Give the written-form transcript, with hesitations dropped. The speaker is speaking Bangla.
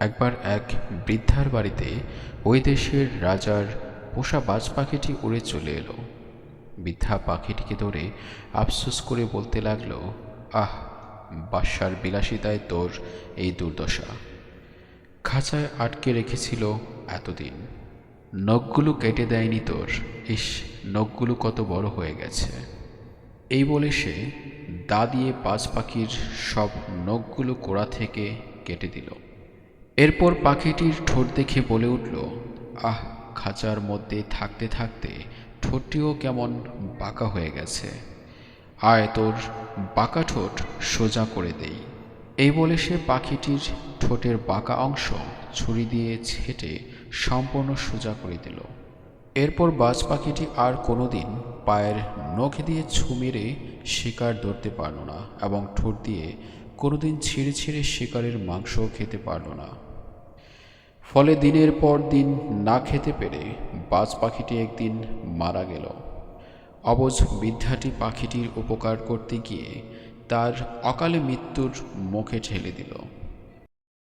একবার এক বৃদ্ধার বাড়িতে ওই দেশের রাজার পোষা বাজ পাখিটি উড়ে চলে এলো। বৃদ্ধা পাখিটিকে ধরে আফসোস করে বলতে লাগলো, আহ, বাদশার বিলাসিতায় তোর এই দুর্দশা। খাঁচায় আটকে রেখেছিল এতদিন, নখগুলো কেটে দেয়নি তোর। ইস, নখগুলো কত বড় হয়ে গেছে। এই বলে সে দা দিয়ে বাজ পাখির সব নখগুলো গোড়া থেকে কেটে দিল। এরপর পাখিটির ঠোঁট দেখে বলে উঠল, আহ, খাঁচার মধ্যে থাকতে থাকতে ঠোঁটটিও কেমন বাঁকা হয়ে গেছে। আয়, তোর বাঁকা ঠোঁট সোজা করে দেই। এই বলে সে পাখিটির ঠোঁটের বাঁকা অংশ ছুরি দিয়ে ছেঁটে সম্পূর্ণ সোজা করে দিল। এরপর বাজ পাখিটি আর কোনোদিন পায়ের নখ দিয়ে ছোঁ মেরে শিকার ধরতে পারল না এবং ঠোঁট দিয়ে কোনোদিন ছিঁড়ে ছিঁড়ে শিকারের মাংসও খেতে পারল না। ফলে দিনের পর দিন না খেতে পেরে বাজ পাখিটি একদিন মারা গেল। অবুঝ বৃদ্ধাটি পাখিটির উপকার করতে গিয়ে তার অকালে মৃত্যুর মুখে ঠেলে দিল।